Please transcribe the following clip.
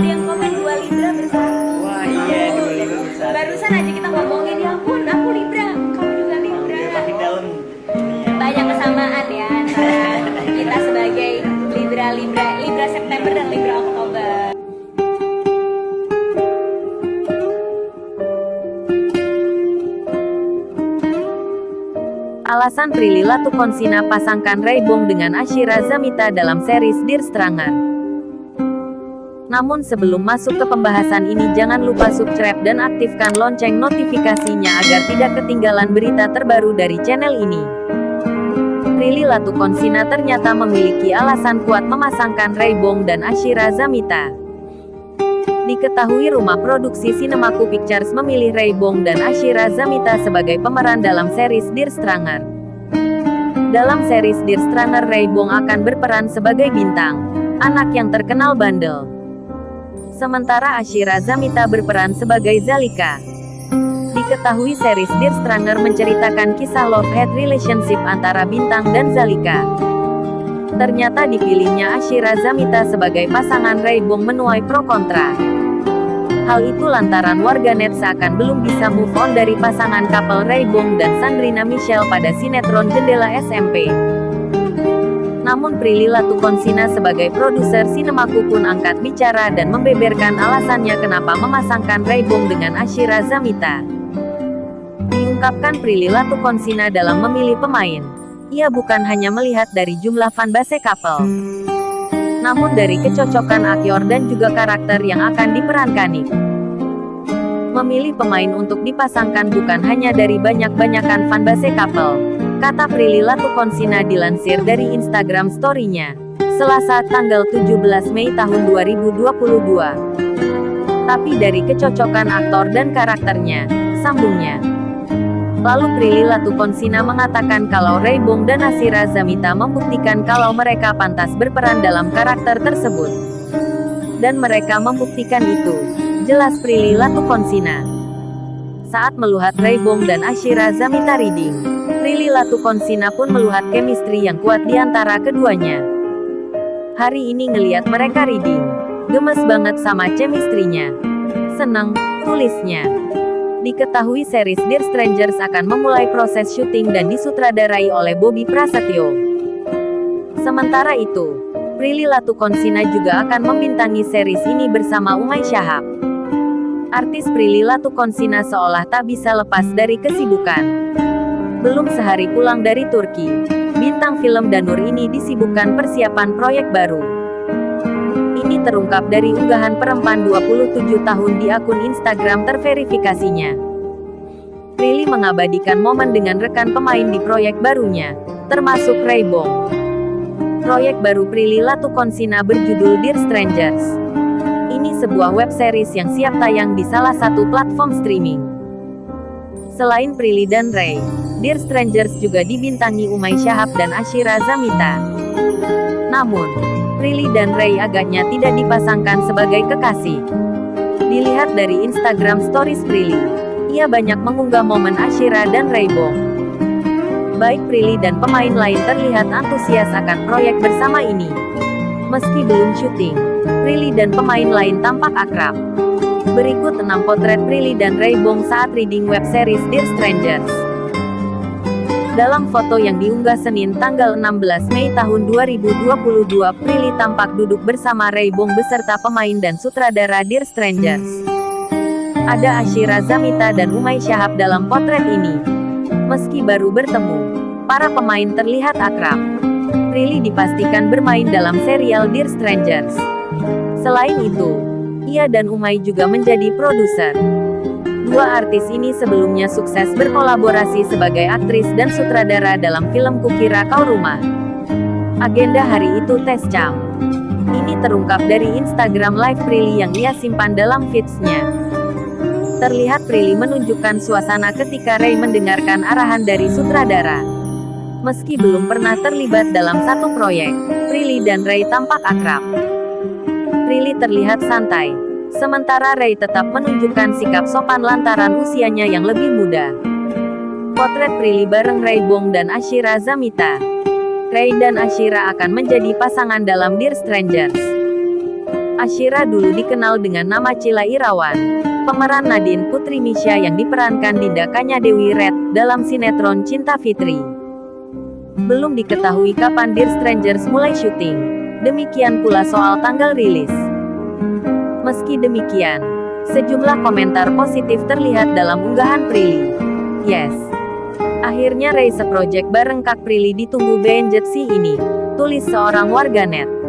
ada yang komen 2 Libra bersatu. Wah iya, 2 Libra bersatu. Barusan aja kita ngomongin, ya ampun aku Libra, kamu juga Libra. Makin dalam. Banyak kesamaan ya antara kita sebagai Libra September dan Libra Oktober. Alasan Prilly Latukonsina pasangkan Raybong dengan Ashira Zamita dalam series Dear Stranger. Namun sebelum masuk ke pembahasan ini, jangan lupa subscribe dan aktifkan lonceng notifikasinya agar tidak ketinggalan berita terbaru dari channel ini. Prilly Latukonsina ternyata memiliki alasan kuat memasangkan Raybong dan Ashira Zamita. Diketahui rumah produksi Sinemaku Pictures memilih Raybong dan Ashira Zamita sebagai pemeran dalam series Dear Stranger. Dalam series Dear Stranger, Raybong akan berperan sebagai Bintang, anak yang terkenal bandel. Sementara Ashira Zamita berperan sebagai Zalika. Diketahui series Dear Stranger menceritakan kisah love-hate relationship antara Bintang dan Zalika. Ternyata dipilihnya Ashira Zamita sebagai pasangan Raybong menuai pro kontra. Hal itu lantaran warganet seakan belum bisa move on dari pasangan couple Raybong dan Sandrina Michelle pada sinetron Jendela SMP. Namun Prilly Latukonsina sebagai produser Sinemaku pun angkat bicara dan membeberkan alasannya kenapa memasangkan Raybong dengan Ashira Zamita. Diungkapkan Prilly Latukonsina dalam memilih pemain, ia bukan hanya melihat dari jumlah fanbase couple, namun dari kecocokan aktor dan juga karakter yang akan diperankani. Memilih pemain untuk dipasangkan bukan hanya dari banyak-banyakan fanbase couple, kata Prilly Latukonsina dilansir dari Instagram story-nya, Selasa tanggal 17 Mei tahun 2022. Tapi dari kecocokan aktor dan karakternya, sambungnya. Lalu Prilly Latukonsina mengatakan kalau Raybong dan Ashira Zamita membuktikan kalau mereka pantas berperan dalam karakter tersebut. Dan mereka membuktikan itu, jelas Prilly Latukonsina. Saat melihat Raybong dan Ashira Zamita reading, Prilly Latukonsina pun melihat chemistry yang kuat di antara keduanya. Hari ini ngeliat mereka reading, gemes banget sama chemistry-nya. Seneng, tulisnya. Diketahui series Dear Strangers akan memulai proses syuting dan disutradarai oleh Bobby Prasetyo. Sementara itu, Prilly Latukonsina juga akan membintangi series ini bersama Umay Shahab. Artis Prilly Latukonsina seolah tak bisa lepas dari kesibukan. Belum sehari pulang dari Turki, bintang film Danur ini disibukkan persiapan proyek baru. Ini terungkap dari unggahan perempuan 27 tahun di akun Instagram terverifikasinya. Prilly mengabadikan momen dengan rekan pemain di proyek barunya, termasuk Raybong. Proyek baru Prilly Latukonsina berjudul Dear Strangers. Ini sebuah web series yang siap tayang di salah satu platform streaming. Selain Prilly dan Ray, Dear Strangers juga dibintangi Umay Shahab dan Ashira Zamita. Namun, Prilly dan Ray agaknya tidak dipasangkan sebagai kekasih. Dilihat dari Instagram Stories Prilly, ia banyak mengunggah momen Ashira dan Raybong. Baik Prilly dan pemain lain terlihat antusias akan proyek bersama ini. Meski belum syuting, Prilly dan pemain lain tampak akrab. Berikut 6 potret Prilly dan Raybong saat reading web series Dear Strangers. Dalam foto yang diunggah Senin tanggal 16 Mei tahun 2022, Prilly tampak duduk bersama Raybong beserta pemain dan sutradara Dear Strangers. Ada Ashira Zamita dan Umay Shahab dalam potret ini. Meski baru bertemu, para pemain terlihat akrab. Prilly dipastikan bermain dalam serial Dear Strangers. Selain itu, ia dan Umay juga menjadi produser. Dua artis ini sebelumnya sukses berkolaborasi sebagai aktris dan sutradara dalam film Kukira Kau Rumah. Agenda hari itu tes cam. Ini terungkap dari Instagram Live Prilly yang ia simpan dalam feeds-nya. Terlihat Prilly menunjukkan suasana ketika Ray mendengarkan arahan dari sutradara. Meski belum pernah terlibat dalam satu proyek, Prilly dan Ray tampak akrab. Prilly terlihat santai, sementara Ray tetap menunjukkan sikap sopan lantaran usianya yang lebih muda. Potret Prilly bareng Raybong dan Ashira Zamita. Ray dan Ashira akan menjadi pasangan dalam Dear Strangers. Ashira dulu dikenal dengan nama Cila Irawan. Pemeran Nadine Putri Misha yang diperankan Dinda Kanya Dewi Red dalam sinetron Cinta Fitri. Belum diketahui kapan Dear Strangers mulai syuting. Demikian pula soal tanggal rilis. Meski demikian, sejumlah komentar positif terlihat dalam unggahan Prilly. Yes. Akhirnya Race Project bareng Kak Prilly ditunggu BNZ sih ini, tulis seorang warganet.